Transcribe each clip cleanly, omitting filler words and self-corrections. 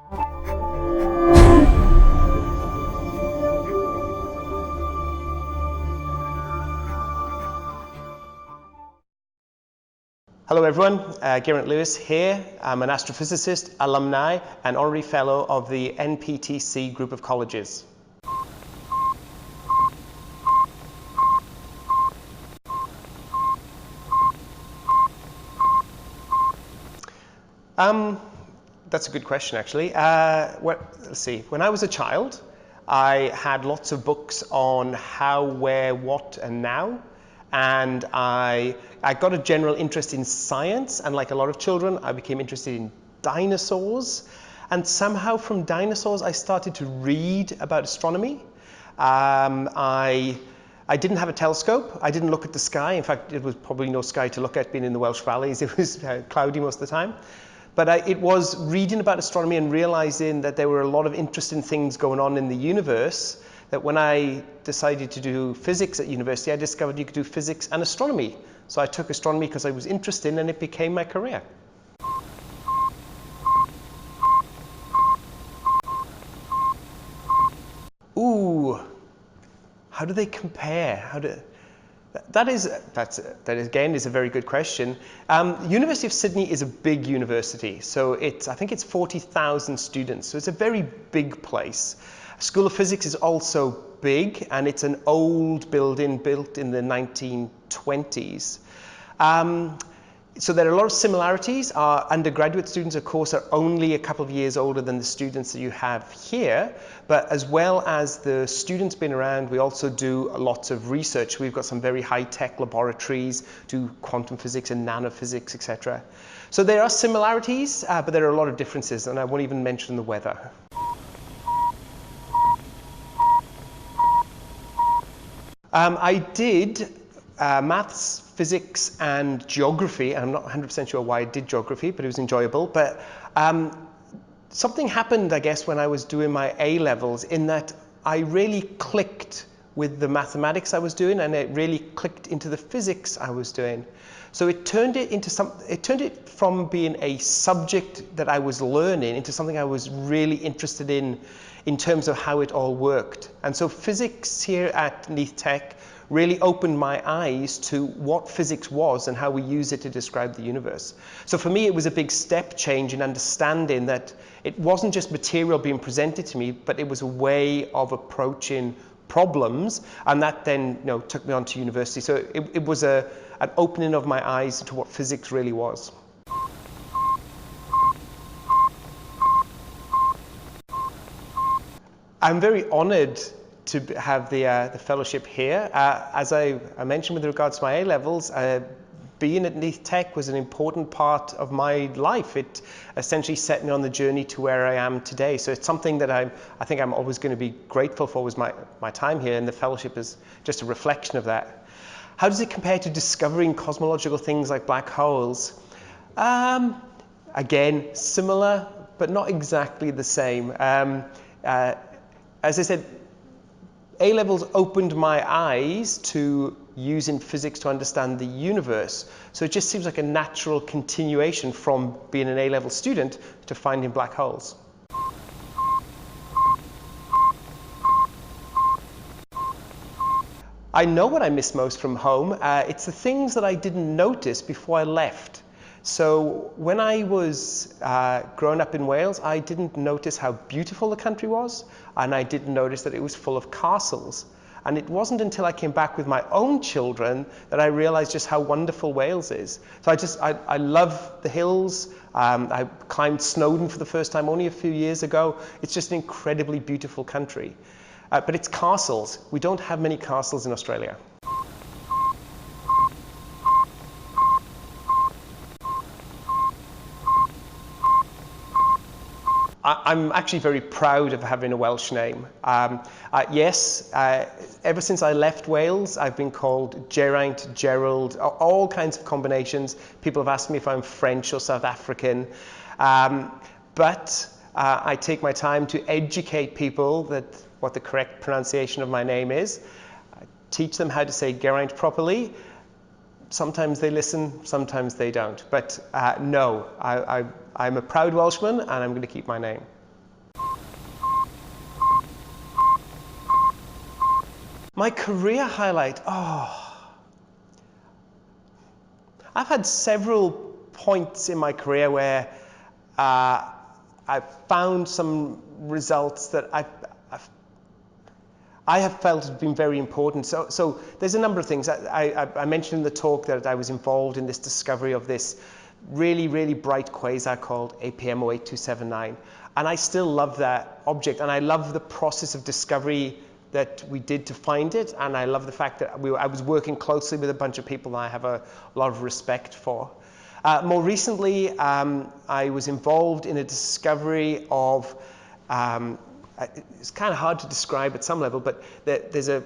Hello everyone, Geraint Lewis here. I'm an astrophysicist, alumni, and honorary fellow of the NPTC Group of Colleges. That's a good question actually. Let's see, when I was a child, I had lots of books on how, where, what, and now. And I got a general interest in science, and like a lot of children, I became interested in dinosaurs. And somehow from dinosaurs, I started to read about astronomy. I didn't have a telescope. I didn't look at the sky. In fact, it was probably no sky to look at being in the Welsh valleys. It was cloudy most of the time. But it was reading about astronomy and realizing that there were a lot of interesting things going on in the universe, that when I decided to do physics at university, I discovered you could do physics and astronomy. So I took astronomy because I was interested, and it became my career. Ooh, how do they compare? That again is a very good question. University of Sydney is a big university, so I think it's 40,000 students, so it's a very big place. School of Physics is also big, and it's an old building built in the 1920s. So there are a lot of similarities. Our undergraduate students, of course, are only a couple of years older than the students that you have here. But as well as the students being around, we also do lots of research. We've got some very high-tech laboratories, do quantum physics and nanophysics, etc. So there are similarities, but there are a lot of differences, and I won't even mention the weather. I did maths, physics, and geography. I'm not 100% sure why I did geography, but it was enjoyable. But something happened, I guess, when I was doing my A-levels, in that I really clicked with the mathematics I was doing, and it really clicked into the physics I was doing. So it turned it from being a subject that I was learning into something I was really interested in terms of how it all worked. And so physics here at Neath Tech really opened my eyes to what physics was and how we use it to describe the universe. So for me, it was a big step change in understanding that it wasn't just material being presented to me, but it was a way of approaching problems, and that then took me on to university. So it was an opening of my eyes to what physics really was. I'm very honored to have the fellowship here. As I mentioned with regards to my A-levels, being at Neath Tech was an important part of my life. It essentially set me on the journey to where I am today. So it's something that I think I'm always going to be grateful for, was my time here, and the fellowship is just a reflection of that. How does it compare to discovering cosmological things like black holes? Again, similar, but not exactly the same. As I said, A-levels opened my eyes to using physics to understand the universe. So it just seems like a natural continuation from being an A-level student to finding black holes. I know what I miss most from home. It's the things that I didn't notice before I left. So when I was growing up in Wales, I didn't notice how beautiful the country was, and I didn't notice that it was full of castles. And it wasn't until I came back with my own children that I realized just how wonderful Wales is. So I love the hills. I climbed Snowdon for the first time only a few years ago. It's just an incredibly beautiful country. But it's castles. We don't have many castles in Australia. I'm actually very proud of having a Welsh name. Yes, ever since I left Wales, I've been called Geraint, Gerald, all kinds of combinations. People have asked me if I'm French or South African. But I take my time to educate people that what the correct pronunciation of my name is. I teach them how to say Geraint properly. Sometimes they listen, sometimes they don't. But no, I'm a proud Welshman, and I'm going to keep my name. My career highlight, oh, I've had several points in my career where I've found some results that I have felt have been very important. So there's a number of things. I mentioned in the talk that I was involved in this discovery of this really, really bright quasar called APM 08279. And I still love that object, and I love the process of discovery that we did to find it, and I love the fact that I was working closely with a bunch of people that I have a lot of respect for. More recently, I was involved in a discovery of it's kind of hard to describe at some level, but there's a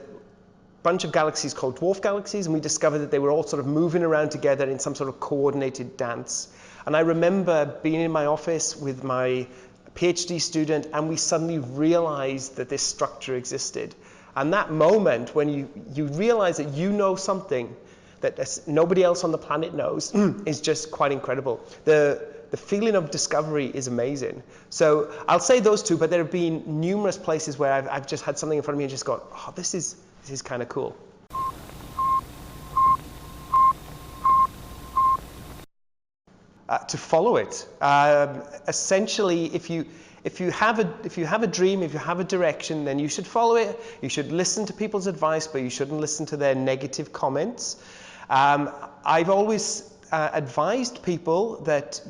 bunch of galaxies called dwarf galaxies, and we discovered that they were all sort of moving around together in some sort of coordinated dance. And I remember being in my office with my PhD student, and we suddenly realized that this structure existed. And that moment when you realize that you know something that nobody else on the planet knows is just quite incredible. The feeling of discovery is amazing. So I'll say those two, but there have been numerous places where I've just had something in front of me and just gone, oh, this is kind of cool. To follow it. Essentially, if you have a dream, if you have a direction, then you should follow it. You should listen to people's advice, but you shouldn't listen to their negative comments. I've always advised people that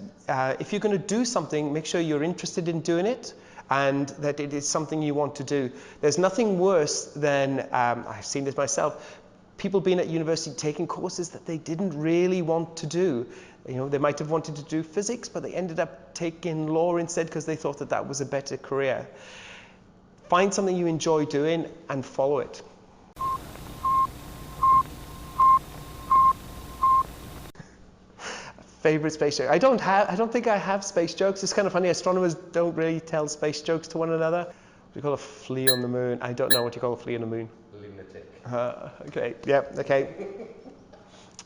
if you're going to do something, make sure you're interested in doing it and that it is something you want to do. There's nothing worse than, I've seen this myself, people being at university taking courses that they didn't really want to do. You know, they might have wanted to do physics, but they ended up taking law instead because they thought that that was a better career. Find something you enjoy doing and follow it. Favorite space joke? I don't think I have space jokes. It's kind of funny. Astronomers don't really tell space jokes to one another. What do you call a flea on the moon? I don't know what you call a flea on the moon. Lunatic. Okay. Yeah. Okay.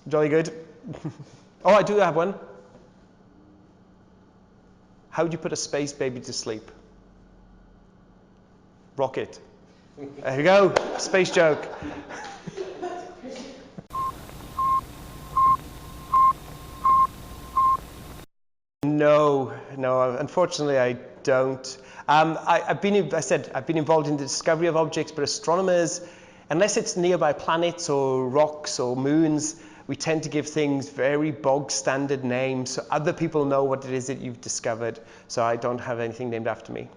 Jolly good. Oh, I do have one. How would you put a space baby to sleep? Rocket. There you go. Space joke. No, unfortunately I don't. I've been involved in the discovery of objects, but astronomers, unless it's nearby planets or rocks or moons, we tend to give things very bog standard names so other people know what it is that you've discovered. So I don't have anything named after me.